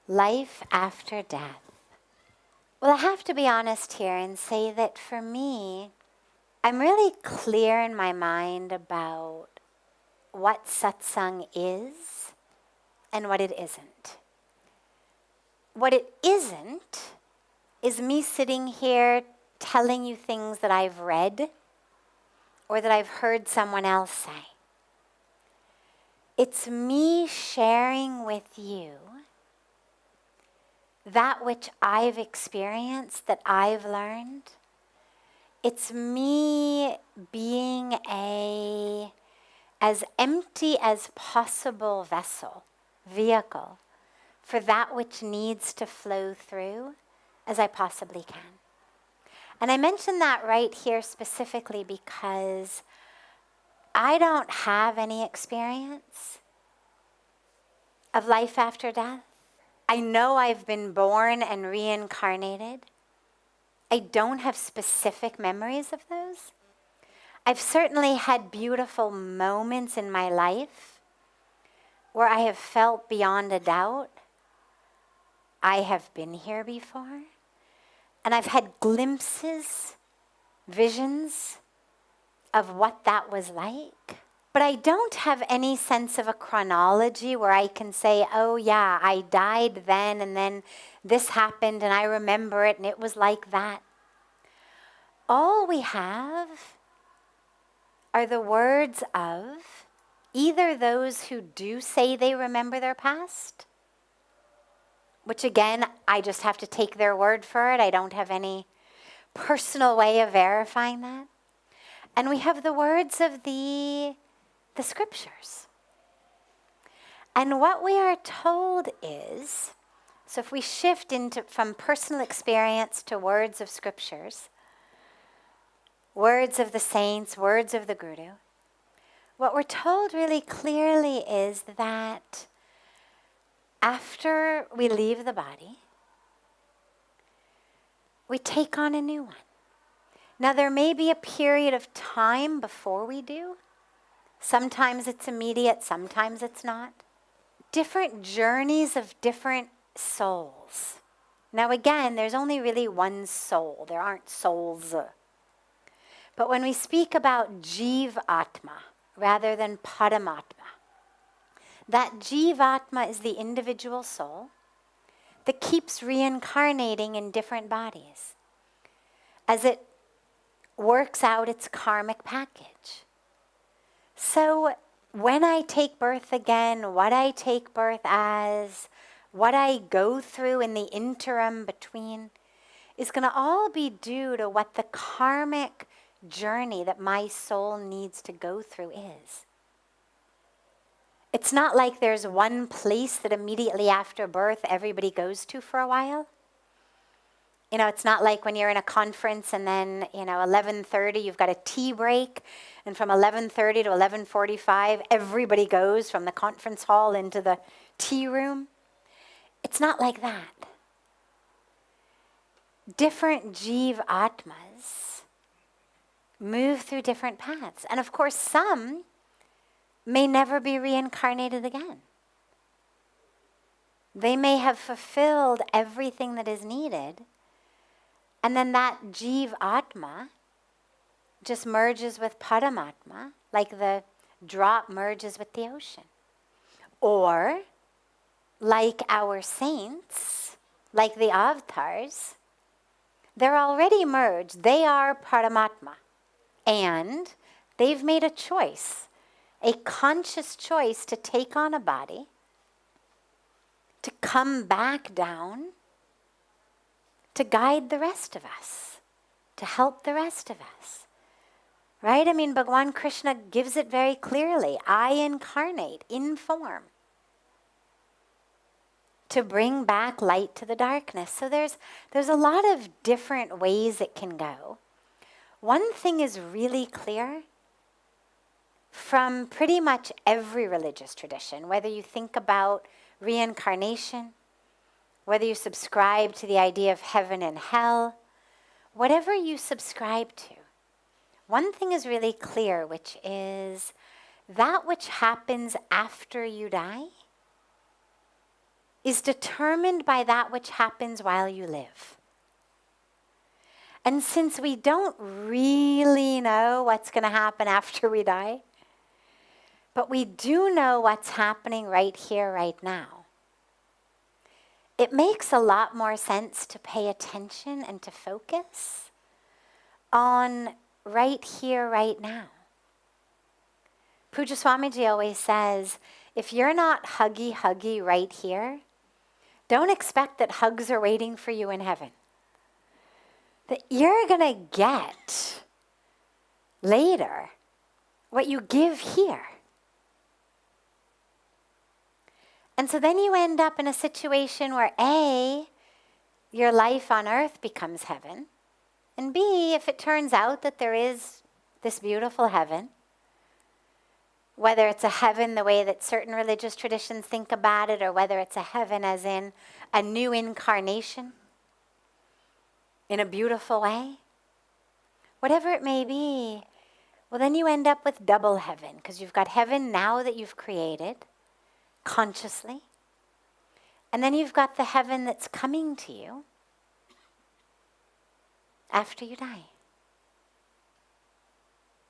Life after death. Well, I have to be honest here and say that for me, I'm really clear in my mind about what satsang is and what it isn't. What it isn't is me sitting here telling you things that I've read or that I've heard someone else say. It's me sharing with you that which I've experienced, that I've learned. It's me being as empty as possible vehicle, for that which needs to flow through as I possibly can. And I mention that right here specifically because I don't have any experience of life after death. I know I've been born and reincarnated. I don't have specific memories of those. I've certainly had beautiful moments in my life where I have felt beyond a doubt I have been here before. And I've had glimpses, visions of what that was like. But I don't have any sense of a chronology where I can say, oh yeah, I died then and then this happened and I remember it and it was like that. All we have are the words of either those who do say they remember their past, which again, I just have to take their word for it. I don't have any personal way of verifying that. And we have the words of the scriptures. And what we are told is, so if we shift from personal experience to words of scriptures, words of the saints, words of the Guru, what we're told really clearly is that after we leave the body, we take on a new one. Now there may be a period of time before we do. Sometimes it's immediate, sometimes it's not. Different journeys of different souls. Now again, there's only really one soul. There aren't souls. But when we speak about Jivatma rather than Paramatma, that Jivatma is the individual soul that keeps reincarnating in different bodies as it works out its karmic package. So when I take birth again, what I take birth as, what I go through in the interim between, is going to all be due to what the karmic journey that my soul needs to go through is. It's not like there's one place that immediately after birth everybody goes to for a while. You know, it's not like when you're in a conference and then, 11:30 you've got a tea break, and from 11:30 to 11:45 everybody goes from the conference hall into the tea room. It's not like that. Different Jiv Atmas move through different paths. And of course some may never be reincarnated again. They may have fulfilled everything that is needed, and then that Jiv Atma just merges with Paramatma, like the drop merges with the ocean. Or, like our saints, like the avatars, they're already merged. They are Paramatma. And they've made a choice, a conscious choice to take on a body, to come back down, to guide the rest of us, to help the rest of us. Right? I mean, Bhagavan Krishna gives it very clearly. I incarnate in form to bring back light to the darkness. So there's a lot of different ways it can go. One thing is really clear from pretty much every religious tradition, whether you think about reincarnation, whether you subscribe to the idea of heaven and hell, whatever you subscribe to, one thing is really clear, which is that which happens after you die is determined by that which happens while you live. And since we don't really know what's going to happen after we die, but we do know what's happening right here, right now, it makes a lot more sense to pay attention and to focus on right here, right now. Puja Swamiji always says, if you're not huggy right here, don't expect that hugs are waiting for you in heaven. That you're going to get later what you give here. And so then you end up in a situation where A, your life on earth becomes heaven, and B, if it turns out that there is this beautiful heaven, whether it's a heaven the way that certain religious traditions think about it, or whether it's a heaven as in a new incarnation in a beautiful way, whatever it may be, well, then you end up with double heaven, because you've got heaven now that you've created consciously, and then you've got the heaven that's coming to you after you die.